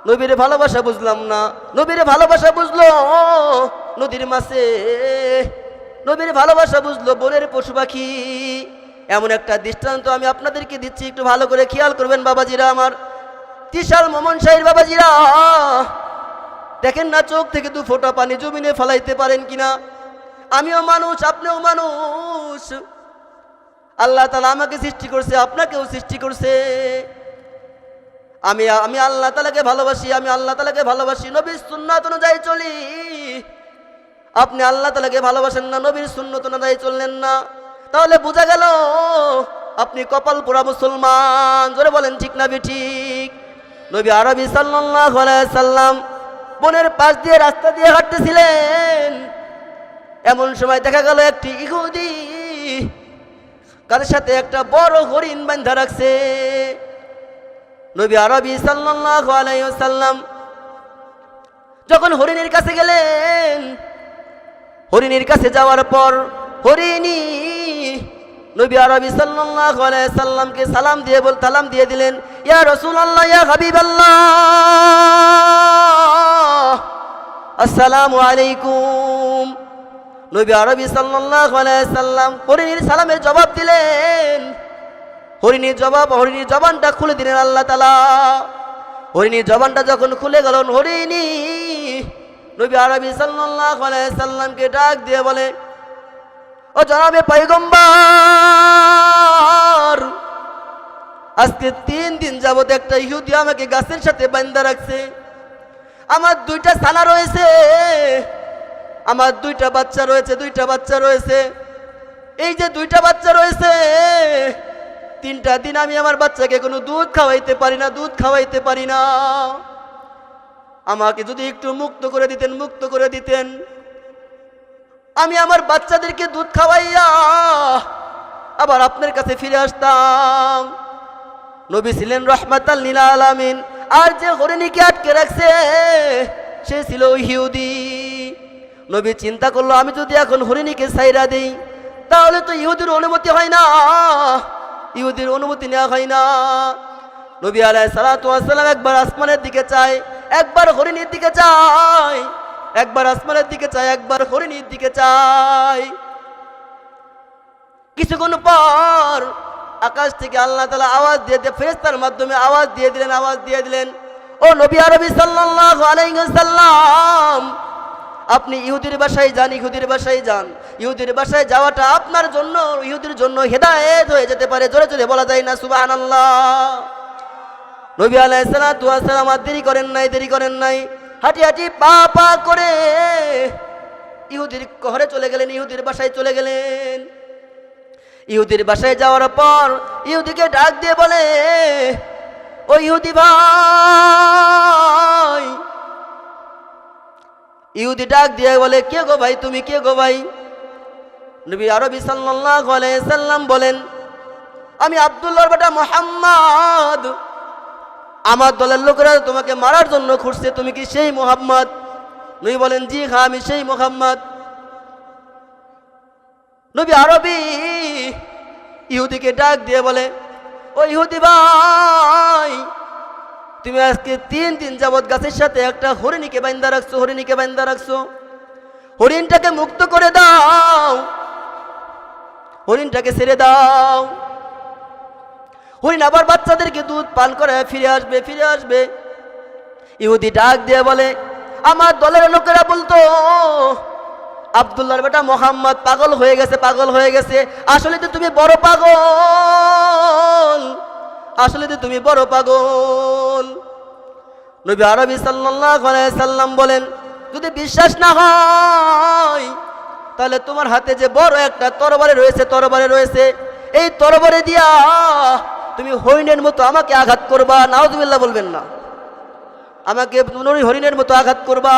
নবীর ভালোবাসা বুঝলাম না। নবীর ভালোবাসা বুঝলো নদীর মাছে, নবীর ভালোবাসা বুঝলো বনের পশু পাখি। এমন একটা দৃষ্টান্ত আমি আপনাদেরকে দিচ্ছি, একটু ভালো করে খেয়াল করবেন বাবাজিরা আমার। ত্রিশাল মোমন শাহীর বাবাজিরা, দেখেন না চোখ থেকে দু ফোঁটা পানি জমিনে ফেলাইতে পারেন কিনা? আমিও মানুষ, আপনিও মানুষ। আল্লাহ তাআলা আমাকে সৃষ্টি করছে, আপনাকেও সৃষ্টি করছে। আমি আল্লাহ তাআলাকে ভালোবাসি, আমি আল্লাহ তাআলাকে ভালোবাসি, নবীর সুন্নাত অনুযায়ী চলি। আপনি আল্লাহ তাআলাকে ভালোবাসেন না, নবীর সুন্নাত অনুযায়ী চললেন না, তাহলে বোঝা গেল আপনি কপাল পোড়া মুসলমান। জোরে বলেন ঠিক না ঠিক? নবী আরবি সাল্লাল্লাহু আলাইহি সাল্লাম বনের পাশ দিয়ে রাস্তা দিয়ে হাঁটতেছিলেন। এমন সময় দেখা গেল একটি ইহুদি কাদের সাথে একটা বড় হরিণ বাঁধা রাখছে। নবী আরবি সাল্লাল্লাহু আলাইহি ওয়াসাল্লাম যখন হরিণের কাছে গেলেন, হরিণের কাছে যাওয়ার পর হরিণী নবী আরবি সাল্লাল্লাহু আলাইহি সাল্লামকে সালাম দিয়ে দিলেন, ইয়া রাসূলুল্লাহ, ইয়া হাবিবাল্লাহ, আসসালামু আলাইকুম। নবী আরবি সাল্লাল্লাহু আলাইহি সাল্লাম হরিণীর সালামের জবাব দিলেন। হরিণীর জবানটা খুলে দিলেন আল্লাহ তাআলা। হরিণীর জবানটা যখন খুলে গেল, হরিণী নবী আরবি সাল্লাল্লাহু আলাইহি সাল্লামকে ডাক দিয়ে বলে, ও জনাবে পয়গম্বর, আজকে 3 দিন যাবত একটা ইহুদি আমাকে গাছের সাথে বাঁধা রাখছে। আমার 2টা ছানা রয়েছে, আমার 2টা বাচ্চা রয়েছে। এই যে 2টা বাচ্চা রয়েছে, 3টা দিন আমি আমার বাচ্চাকে কোনো দুধ খাওয়াইতে পারি না। আমাকে যদি একটু মুক্ত করে দিতেন, আমি আমার বাচ্চাদেরকে দুধ খাওয়াইয়া আবার আপনার কাছে ফিরে আসতাম। নবী ছিলেন রাহমাতাল লিল আলামিন, আর যে হরিণীকে আটকে রাখছে সে ছিল ইহুদি। নবী চিন্তা করলো, আমি যদি এখন হরিণীকে ছাইরা দেই তাহলে তো ইহুদির অনুমতি হয় না, ইহুদির অনুমতি নেওয়া হয় না। নবী আলাইহিস সালাতু ওয়াস সালাম একবার আসমানের দিকে চায়, একবার হরিণীর দিকে চায়, একবার আসমানের দিকে চায়, একবার হরিণীর দিকে চায়। কিছুক্ষণ পর আকাশ থেকে আল্লাহ তাআলা আওয়াজ দিয়ে ফেরেশতার মাধ্যমে আওয়াজ দিয়ে দিলেন, ও নবী আরবি সাল্লাল্লাহু আলাইহি ওয়াসাল্লাম, আপনি ইহুদির বাসায় যান। ইহুদির বাসায় যাওয়াটা আপনার জন্য, ইহুদির জন্য হেদায়েত হয়ে যেতে পারে। জোরে জোরে বলা যায় না সুবহানাল্লাহ? নবী আলাইহিস সালাতু ওয়াস সালাম আর দেরি করেন নাই, হাঁটি পা করে ইহুদির ঘরে চলে গেলেন, ইহুদির বাসায় চলে গেলেন। ইহুদির বাসায় যাওয়ার পর ইহুদিকে ডাক দিয়ে বলে, ও ইহুদি ভাই। ইহুদি ডাক দিয়ে বলে, কে গো ভাই, তুমি কে গো ভাই? নবী আরবি সাল্লাল্লাহু আলাইহি সাল্লাম বলেন, আমি আব্দুল্লাহর বেটা মুহাম্মদ, আমার দলের লোকেরা তোমাকে মারার জন্য খুঁজছে, তুমি কি সেই মুহাম্মদ? নবী বলেন, জি হ্যাঁ, আমি সেই মুহাম্মদ। নবী আরবি ইহুদিকে ডাক দিয়ে বলে, ও ইহুদি ভাই, তুমি আজকে 3 দিন যাবত গাছের সাথে একটা হরিণীকে বাঁধা রাখছো, হরিণটাকে মুক্ত করে দাও, হরিণটাকে ছেড়ে দাও। হরিণ আবার বাচ্চাদেরকে দুধ পান করে ফিরে আসবে। ইহুদি ডাক দিয়ে বলে, আমার দলের লোকেরা বলতো আব্দুল্লাহর বেটা মুহাম্মদ পাগল হয়ে গেছে। আসলে তো তুমি বড় পাগল, নবী আরবি সাল্লাল্লাহু আলাইহি সাল্লাম বলেন, যদি বিশ্বাস না হয় তাহলে তোমার হাতে যে বড় একটা তরবারি রয়েছে, এই তরবারি দিয়া তুমি হরিণের মতো আমাকে আঘাত করবা। নাউযুবিল্লাহ বলবেন না, আমাকে হরিণের মতো আঘাত করবা।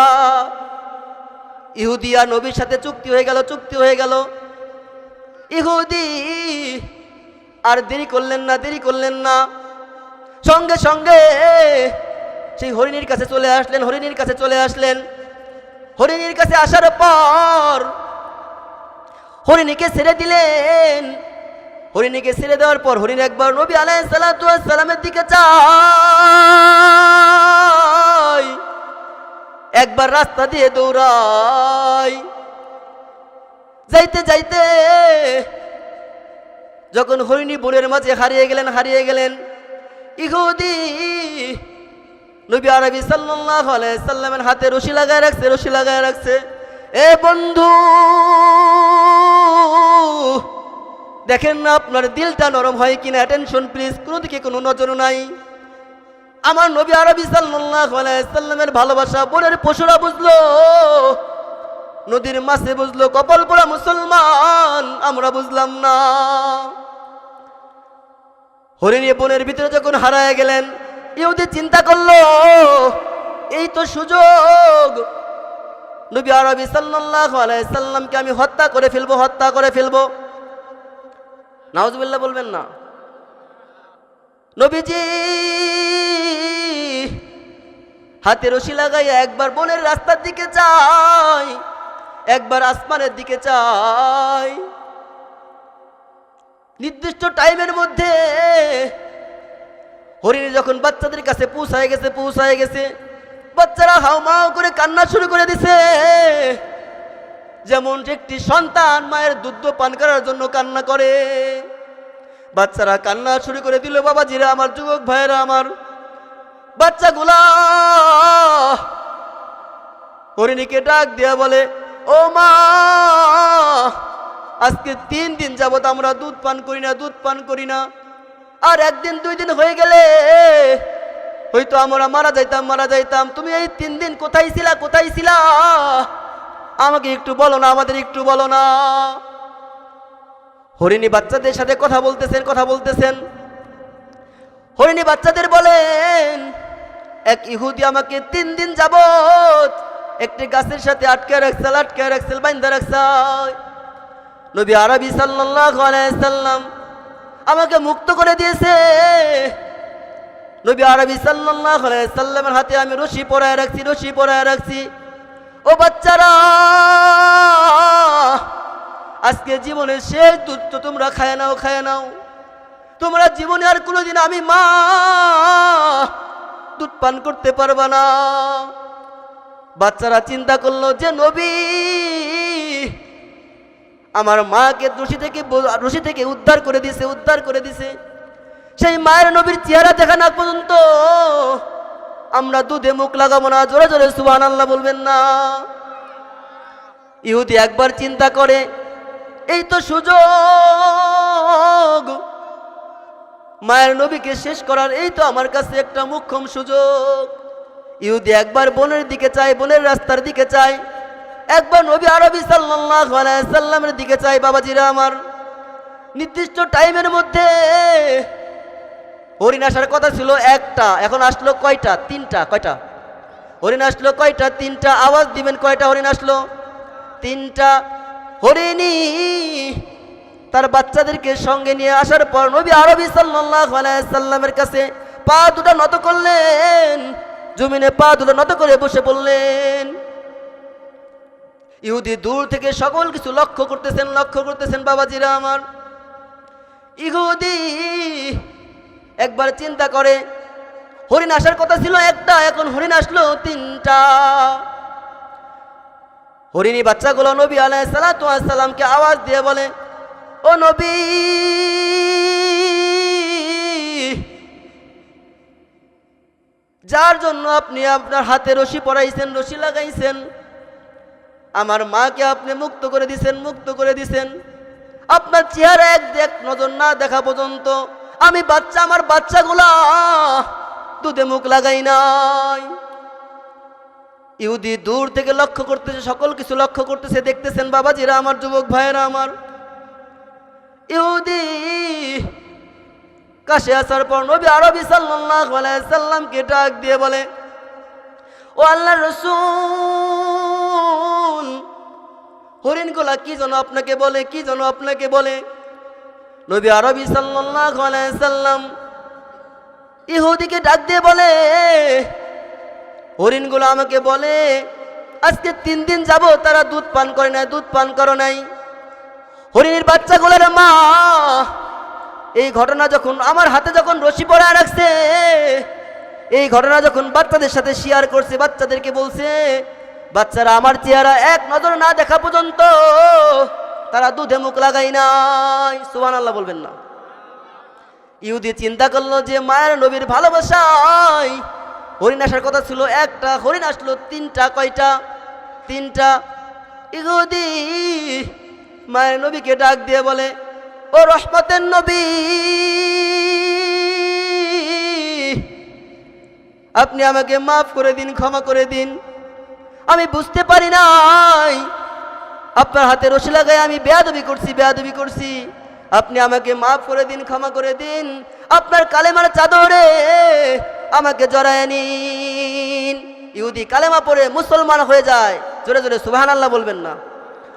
ইহুদি আর নবীর সাথে চুক্তি হয়ে গেল। ইহুদি আর দেরি করলেন না, সঙ্গে সঙ্গে সেই হরিণীর কাছে চলে আসলেন। হরিণীর কাছে আসার পর হরিণীকে ছেড়ে দিলেন। হরিণীকে ছেড়ে দেওয়ার পর হরিণ একবার নবী আলাইহিস সালাতু ওয়াস সালামের দিকে চায়। একবার রাস্তা দিয়ে দৌড়ায়। যাইতে যাইতে যখন হরিণী বনের মাঝে হারিয়ে গেলেন ইহুদি নবী আরবি সাল্লাল্লাহু আলাইহি সাল্লামের হাতে রশি লাগায় রাখছে। এ বন্ধু, দেখেন না আপনার দিলটা নরম হয় কিনা, অ্যাটেনশন প্লিজ, কোনো দিকে কোনো নজর নাই। আমার নবী আরবি সাল্লাল্লাহু আলাইহি সাল্লামের ভালোবাসা বনের পশুরা বুঝলো, নদীর মাছে বুঝলো, কপাল পোড়া মুসলমান আমরা বুঝলাম না। হরিণী বনের ভিতরে যখন হারায় গেলেন, ইহুদি চিন্তা করলো এই তো সুযোগ, নবী আরবি সাল্লাল্লাহু আলাইহি সাল্লামকে আমি হত্যা করে ফেলবো। নাউজুবিল্লাহ বলবেন না। নবীজি হাতে রশি লাগাইয়া একবার বনের রাস্তার দিকে যায়, একবার আসমানের দিকে যায়। নির্দিষ্ট টাইমের মধ্যে হরিণী যখন বাচ্চাদের কাছে পৌঁছায় গেছে, বাচ্চারা হাউমাউ করে কান্না শুরু করে দিছে, যেমন একটি সন্তান মায়ের দুধ পান করার জন্য কান্না করে। বাচ্চারা কান্না শুরু করে দিল। বাবাজিরা আমার, যুবক ভাইয়েরা আমার, বাচ্চাগুলা হরিণীকে ডাক দিয়া বলে, ও মা, আজকে 3 দিন যাবত আমরা দুধ পান করি না, আর 1 দিন 2 দিন হয়ে গেলে হয়তো আমরা মারা যাইতাম। তুমি এই 3 দিন কোথায় ছিলা? আমাকে একটু বলো না, আমাদের একটু বলো না। হরিণী বাচ্চাদের সাথে কথা বলতেছেন। হরিণী বাচ্চাদের বলেন, এক ইহুদি আমাকে 3 দিন যাবত একটি গাছের সাথে আটকে রাখছে, বাইন্ধা রাখছে। নবী আরবি সাল্লাল্লাহু আলাইহি সাল্লাম আমাকে মুক্ত করে দিয়েছে। নবী আরবি সাল্লাল্লাহু আলাইহি সাল্লামের হাতে আমি রশি পরায় রাখছি। ও বাচ্চারা, আজকে জীবনের শেষ দুধ তো তোমরা খায় নাও। তোমরা জীবনে আর কোনোদিন আমি মা দুধ পান করতে পারবা না। বাচ্চারা চিন্তা করলো যে নবী আমার মাকে রশি থেকে উদ্ধার করে দিছে। সেই মায়ের নবীর চেহারা দেখা না পর্যন্ত আমরা দুধে মুখ লাগাবো না। জোরে জোরে সুবহানাল্লাহ বলবেন না। ইহুদি একবার চিন্তা করে, এই তো সুযোগ, মায়ের নবীকে শেষ করার এই তো আমার কাছে একটা মোক্ষম সুযোগ। ইহুদি একবার বনের দিকে চায়, বনের রাস্তার দিকে চায়, একবার নবী আরবি সাল্লাল্লাহু আলাইহি সাল্লামের দিকে চায়। বাবাজিরা আমার, নির্দিষ্ট টাইমের মধ্যে হরিণ আসার কথা ছিল 1টা, এখন আসলো কয়টা? 3টা। কয়টা হরিণ আসলো? কয়টা? 3টা। আওয়াজ দিবেন, কয়টা হরিণ আসলো? 3টা। হরিণী তার বাচ্চাদেরকে সঙ্গে নিয়ে আসার পর নবী আরবি সাল্লাল্লাহু আলাইহি সাল্লামের কাছে পা দুটো নত করলেন, জমিনে পা দুটো নত করে বসে পড়লেন। ইহুদি দূর থেকে সকল কিছু লক্ষ্য করতেছেন। বাবাজিরা আমার, ইহুদি একবার চিন্তা করে, হরিণ আসার কথা ছিল 1টা, এখন হরিণ আসলো 3টা। হরিণী বাচ্চাগুলো নবী আলাইহিস সালাতু ওয়াস সালামকে আওয়াজ দিয়ে বলে, ও নবী, যার জন্য আপনি আপনার হাতে রশি লাগাইছেন, আমার মাকে আপনি মুক্ত করে দিছেন। আপনার চেহারা এক নজর না দেখা পর্যন্ত আমি আমার বাচ্চাগুলা দুধে মুখ লাগাই নাই। ইহুদি দূর থেকে লক্ষ্য করতেছে, সকল কিছু লক্ষ্য করতেছে, দেখতেছেন। বাবাজিরা আমার, যুবক ভাইয়েরা আমার, ইহুদি কাছে আসার পর নবী আরবি সাল্লাল্লাহু আলাইহি সাল্লামকে ডাক দিয়ে বলে, ও আল্লাহর রাসূল, হরিণগুলা কি যেন আপনাকে বলে। নবী আরবি সাল্লাল্লাহু আলাইহি সাল্লাম ইহুদিকে ডাক দিয়ে বলে, হরিণগুলো আমাকে বলে আজকে 3 দিন যাব তারা দুধ পান করো নাই। হরিণের বাচ্চাগুলোর মা এই ঘটনা যখন আমার হাতে যখন রশি পরায় রাখছে, এই ঘটনা যখন বাচ্চাদের সাথে শেয়ার করছে, বাচ্চাদেরকে বলছে, বাচ্চারা আমার চেহারা এক নজর না দেখা পর্যন্ত তারা দুধে মুখ লাগাই নাই। সুবহানাল্লাহ বলবেন না? ইহুদি চিন্তা করলো যে মায়ের নবীর ভালোবাসায় হরিণ আসার কথা ছিল একটা, হরিণ আসলো তিনটা। কয়টা? তিনটা। ইহুদি মায়ের নবীকে ডাক দিয়ে বলে, ও রহমতের নবী, আপনি আমাকে মাফ করে দিন, ক্ষমা করে দিন। আমি বুঝতে পারি নাই আপনার হাতে রশি লাগাই আমি বেয়াদবি করছি। আপনি আমাকে মাফ করে দিন, ক্ষমা করে দিন। আপনার কালেমার চাদরে আমাকে জড়ায় নিন। ইহুদি কালেমা পড়ে মুসলমান হয়ে যায়। জোরে জোরে সুবহানাল্লাহ বলবেন না?